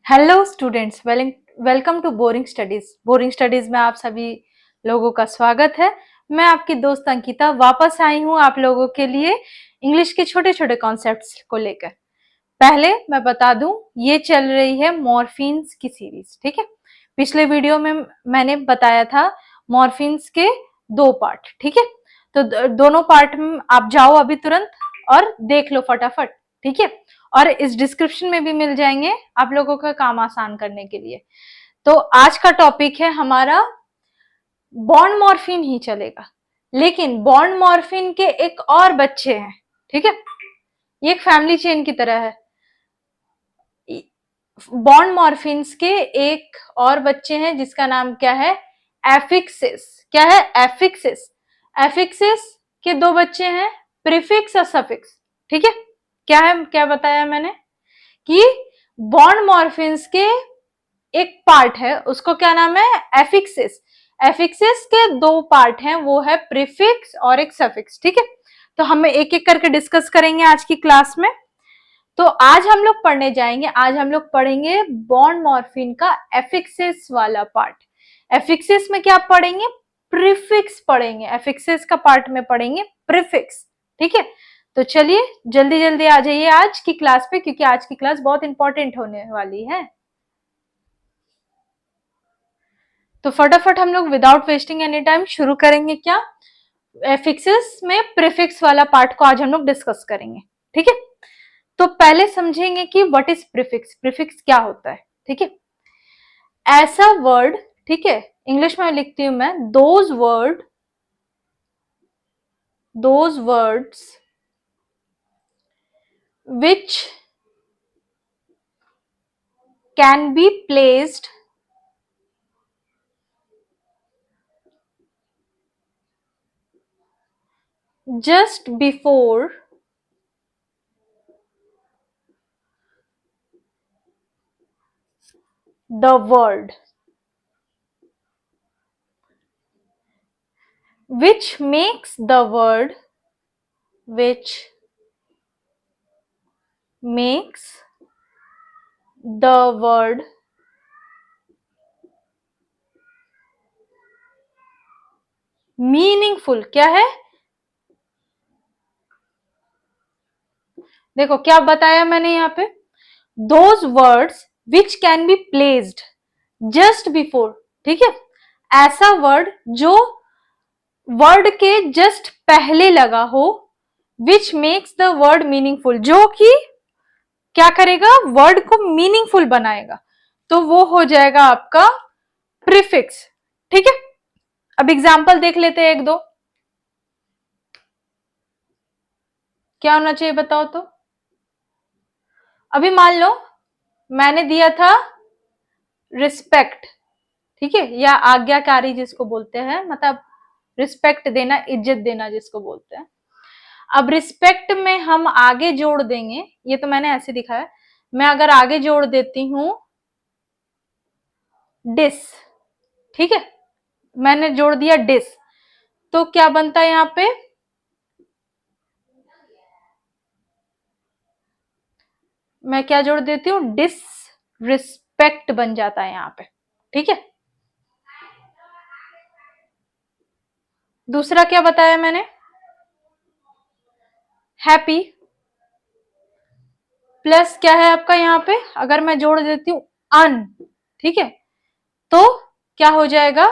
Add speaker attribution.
Speaker 1: Hello students, welcome to boring studies. Boring studies में आप सभी लोगों का स्वागत है। मैं आपकी दोस्त अंकिता वापस आई हूँ आप लोगों के लिए इंग्लिश के छोटे छोटे कॉन्सेप्ट्स को लेकर। पहले मैं बता दूं, ये चल रही है मॉर्फीन्स की सीरीज। ठीक है, पिछले वीडियो में मैंने बताया था मॉर्फीन्स के 2 पार्ट। ठीक है, तो दोनों पार्ट में आप जाओ अभी तुरंत और देख लो फटाफट। ठीक है, और इस डिस्क्रिप्शन में भी मिल जाएंगे आप लोगों का काम आसान करने के लिए। तो आज का टॉपिक है हमारा बॉन्ड मॉर्फिन ही चलेगा, लेकिन बॉन्ड मॉर्फिन के एक और बच्चे हैं। ठीक है, ये एक फैमिली चेन की तरह है। बॉन्ड मॉर्फिन्स के एक और बच्चे हैं जिसका नाम क्या है, एफिक्सिस। क्या है? एफिक्सिस। एफिक्सिस के 2 बच्चे हैं, प्रीफिक्स और सफिक्स। ठीक है, क्या है, क्या बताया मैंने कि बॉन्ड मॉर्फिन्स के एक पार्ट है, उसको क्या नाम है, एफिक्सिस। एफिक्सिस के 2 पार्ट हैं, वो है प्रीफिक्स और एक सफिक्स। ठीक है, तो हम एक एक करके डिस्कस करेंगे आज की क्लास में। तो आज हम लोग पढ़ने जाएंगे, आज हम लोग पढ़ेंगे बॉन्ड मॉर्फिन का एफिक्सिस वाला पार्ट। एफिक्सिस में क्या पढ़ेंगे, प्रीफिक्स पढ़ेंगे। एफिक्सिस का पार्ट में पढ़ेंगे प्रीफिक्स। ठीक है, तो चलिए जल्दी जल्दी आ जाइए आज की क्लास पे, क्योंकि आज की क्लास बहुत इंपॉर्टेंट होने वाली है। तो फटाफट हम लोग विदाउट वेस्टिंग एनी टाइम शुरू करेंगे। क्या, एफिक्सिस में प्रीफिक्स वाला पार्ट को आज हम लोग डिस्कस करेंगे। ठीक है, तो पहले समझेंगे कि व्हाट इज प्रीफिक्स। प्रीफिक्स क्या होता है? ठीक है, ऐसा वर्ड, ठीक है, इंग्लिश में लिखती हूं मैं, those words which can be placed just before the word which makes the word meaningful. क्या है, देखो क्या बताया मैंने यहाँ पे, those words which can be placed just before. ठीक है, ऐसा वर्ड जो वर्ड के जस्ट पहले लगा हो, which makes the word meaningful, जो कि क्या करेगा, वर्ड को मीनिंगफुल बनाएगा, तो वो हो जाएगा आपका प्रीफिक्स। ठीक है, अब एग्जाम्पल देख लेते हैं एक दो। क्या होना चाहिए बताओ तो। अभी मान लो मैंने दिया था रिस्पेक्ट। ठीक है, या आज्ञाकारी जिसको बोलते हैं, मतलब रिस्पेक्ट देना, इज्जत देना जिसको बोलते हैं। अब रिस्पेक्ट में हम आगे जोड़ देंगे, ये तो मैंने ऐसे दिखाया, मैं अगर आगे जोड़ देती हूं डिस। ठीक है, मैंने जोड़ दिया डिस, तो क्या बनता है यहां पे, मैं क्या जोड़ देती हूँ, डिस रिस्पेक्ट बन जाता है यहां पे। ठीक है, दूसरा क्या बताया मैंने, हैप्पी, प्लस क्या है आपका यहाँ पे, अगर मैं जोड़ देती हूं अन, ठीक है, तो क्या हो जाएगा,